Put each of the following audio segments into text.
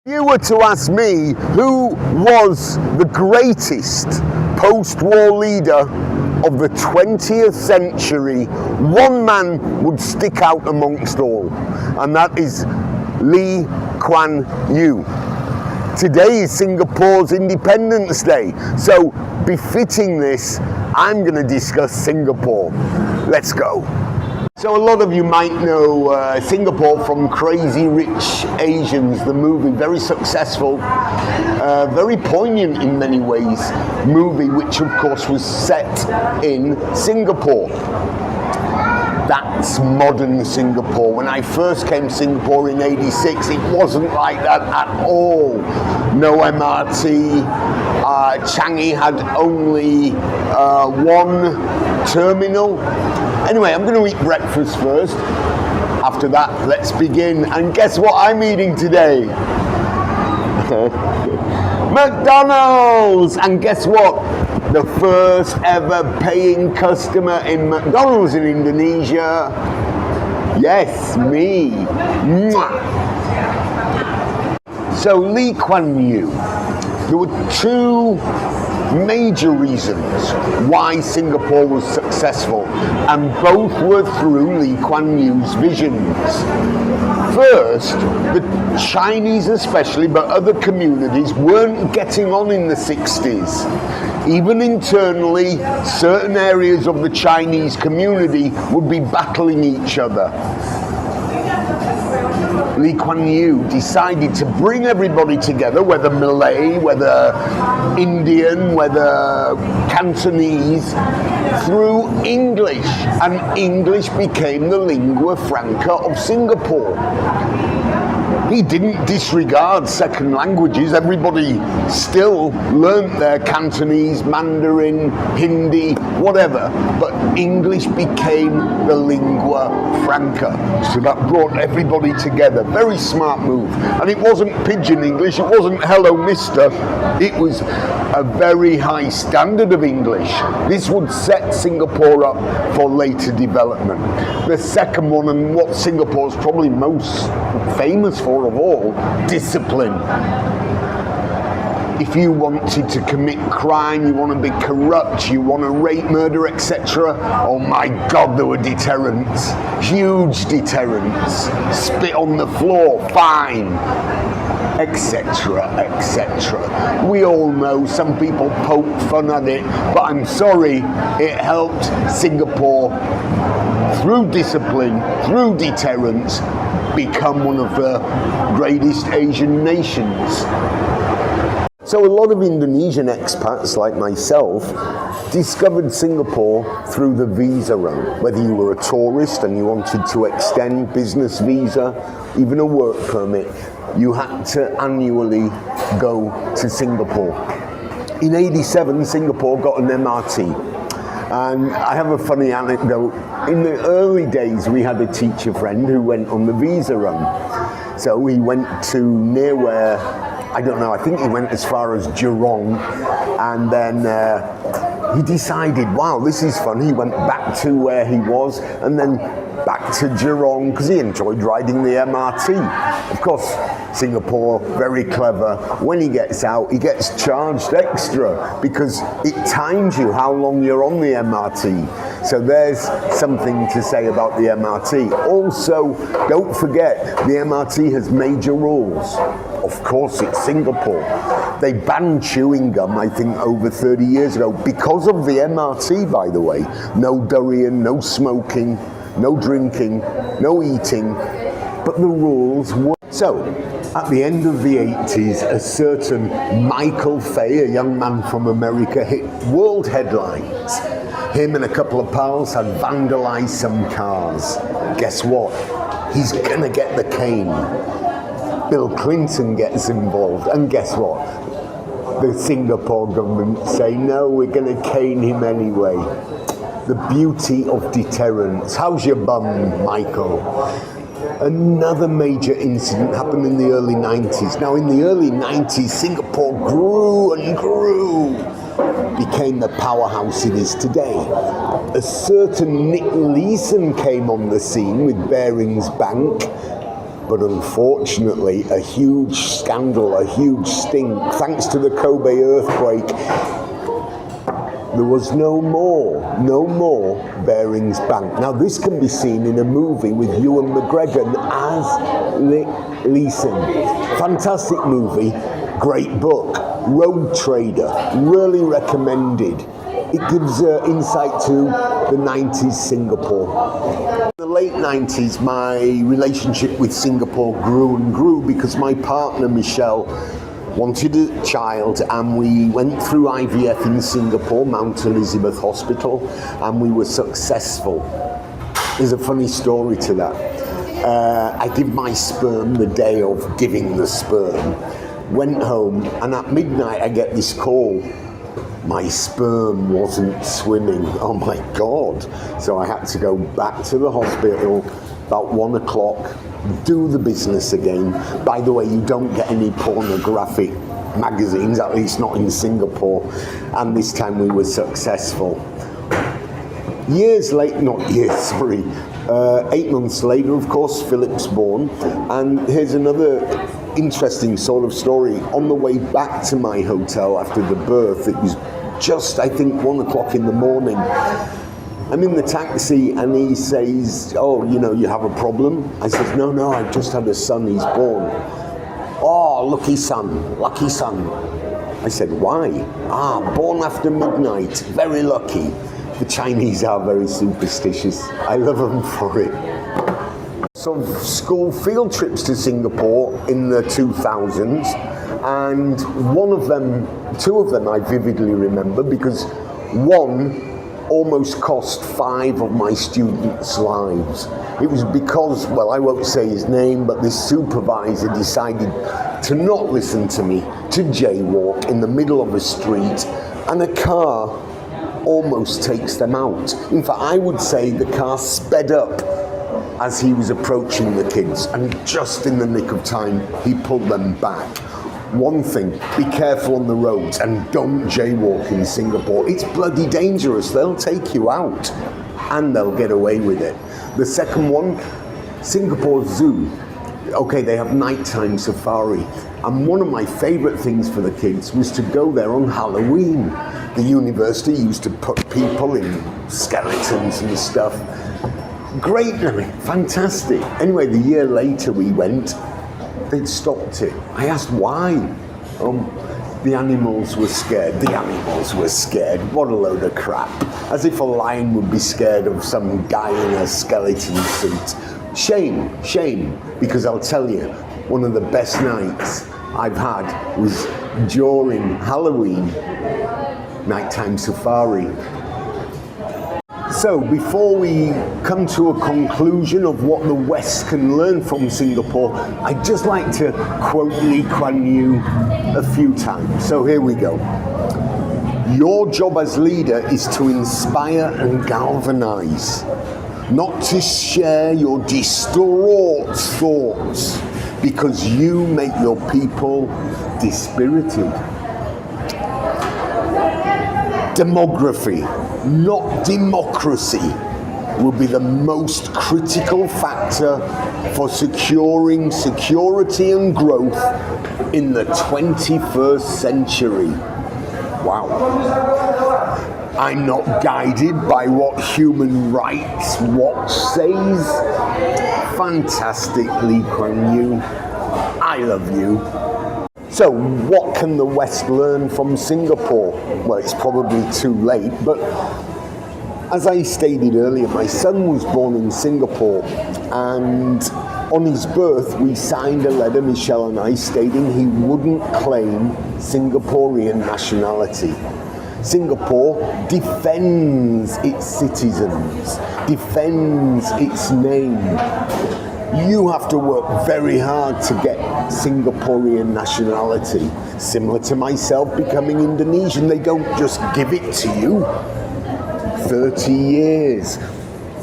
If you were to ask me who was the greatest post-war leader of the 20th century, one man would stick out amongst all, and that is Lee Kuan Yew. Today is Singapore's Independence Day, so befitting this, I'm going to discuss Singapore. Let's go. So a lot of you might know Singapore from Crazy Rich Asians, the movie, very successful, very poignant in many ways movie, which of course was set in Singapore. That's modern Singapore. When I first came to Singapore in '86, it wasn't like that at all. No MRT. Changi had only one terminal. Anyway, I'm going to eat breakfast first. After that, let's begin. And guess what I'm eating today? McDonald's! And guess what? The first ever paying customer in McDonald's in Indonesia. Yes, me. Mwah. So Lee Kuan Yew. There were two major reasons why Singapore was successful, and both were through Lee Kuan Yew's visions. First, the Chinese especially, but other communities, weren't getting on in the 60s. Even internally, certain areas of the Chinese community would be battling each other. Lee Kuan Yew decided to bring everybody together, whether Malay, whether Indian, whether Cantonese, through English, and English became the lingua franca of Singapore. He didn't disregard second languages. Everybody still learnt their Cantonese, Mandarin, Hindi, whatever. But English became the lingua franca. So that brought everybody together. Very smart move. And it wasn't pidgin English. It wasn't hello mister. It was a very high standard of English. This would set Singapore up for later development. The second one, and what Singapore's probably most famous for of all, discipline. If you wanted to commit crime, you want to be corrupt, you want to rape, murder, etc., oh my God, there were deterrents. Huge deterrents. Spit on the floor, fine, etc., etc. We all know some people poke fun at it, but I'm sorry, it helped Singapore, through discipline, through deterrence, become one of the greatest Asian nations. So a lot of Indonesian expats like myself discovered Singapore through the visa route. Whether you were a tourist and you wanted to extend business visa, even a work permit, you had to annually go to Singapore. In '87, Singapore got an MRT. And I have a funny anecdote. In the early days, we had a teacher friend who went on the visa run. So he went to near where, I don't know, I think he went as far as Jurong. And then he decided, wow, this is fun. He went back to where he was and then back to Jurong because he enjoyed riding the MRT. Of course, Singapore, very clever. When he gets out, he gets charged extra because it times you how long you're on the MRT. So there's something to say about the MRT. Also, don't forget, the MRT has major rules. Of course, it's Singapore. They banned chewing gum, I think, over 30 years ago because of the MRT, by the way. No durian, no smoking, no drinking, no eating, but the rules were. So, at the end of the 80s, a certain Michael Fay, a young man from America, hit world headlines. Him and a couple of pals had vandalized some cars. Guess what? He's gonna get the cane. Bill Clinton gets involved, and guess what? The Singapore government say, no, we're gonna cane him anyway. The beauty of deterrence. How's your bum, Michael? Another major incident happened in the early 90s. Now, in the early 90s, Singapore grew and grew, became the powerhouse it is today. A certain Nick Leeson came on the scene with Barings Bank, But unfortunately, a huge scandal, a huge stink, thanks to the Kobe earthquake, there was no more Barings Bank. Now this can be seen in a movie with Ewan McGregor as Leeson. Fantastic movie, great book, Road Trader, really recommended. It gives insight to the 90s Singapore. In the late 90s, my relationship with Singapore grew and grew because my partner Michelle wanted a child, and we went through IVF in Singapore, Mount Elizabeth Hospital, and we were successful. There's a funny story to that. I give my sperm the day of giving the sperm, went home, and at midnight I get this call. My sperm wasn't swimming. Oh my God. So I had to go back to the hospital about 1 o'clock, do the business again. By the way, you don't get any pornographic magazines, at least not in Singapore. And this time we were successful. 8 months later, of course, Philip's born. And here's another interesting sort of story. On the way back to my hotel after the birth, it was just, I think, 1 o'clock in the morning. I'm in the taxi and he says, oh, you know, you have a problem? I said, no, I've just had a son, he's born. Oh, lucky son. I said, why? Born after midnight, very lucky. The Chinese are very superstitious. I love them for it. Some school field trips to Singapore in the 2000s, and two of them I vividly remember, because one almost cost 5 of my students' lives. It was because, well, I won't say his name, but this supervisor decided to not listen to me, to jaywalk in the middle of a street, and a car almost takes them out. In fact, I would say the car sped up as he was approaching the kids, and just in the nick of time, he pulled them back. One thing, be careful on the roads and don't jaywalk in Singapore. It's bloody dangerous. They'll take you out and they'll get away with it. The second one, Singapore Zoo. Okay, they have nighttime safari. And one of my favorite things for the kids was to go there on Halloween. The university used to put people in skeletons and stuff. Great, fantastic. Anyway, the year later we went, they'd stopped it. I asked why. The animals were scared. What a load of crap. As if a lion would be scared of some guy in a skeleton suit. Shame, because I'll tell you, one of the best nights I've had was during Halloween, nighttime safari. So before we come to a conclusion of what the West can learn from Singapore, I'd just like to quote Lee Kuan Yew a few times. So here we go. Your job as leader is to inspire and galvanize, not to share your distraught thoughts, because you make your people dispirited. Demography, not democracy, will be the most critical factor for securing security and growth in the 21st century. Wow. I'm not guided by what Human Rights Watch says. Fantastic, Lee Kuan Yew. I love you. So what can the West learn from Singapore? Well, it's probably too late, but as I stated earlier, my son was born in Singapore, and on his birth we signed a letter, Michelle and I, stating he wouldn't claim Singaporean nationality. Singapore defends its citizens, defends its name. You have to work very hard to get Singaporean nationality. Similar to myself becoming Indonesian, they don't just give it to you. 30 years.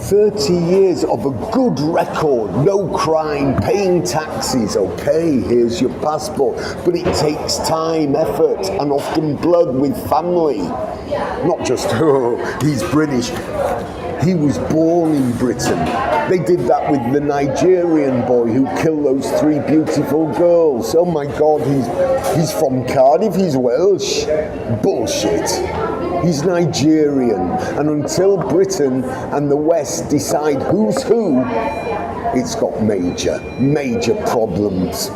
30 years of a good record, no crime, paying taxes. Okay, here's your passport. But it takes time, effort, and often blood with family. Not just, oh, he's British. He was born in Britain. They did that with the Nigerian boy who killed those 3 beautiful girls. Oh my God, he's from Cardiff, he's Welsh. Bullshit. He's Nigerian. And until Britain and the West decide who's who, it's got major, major problems.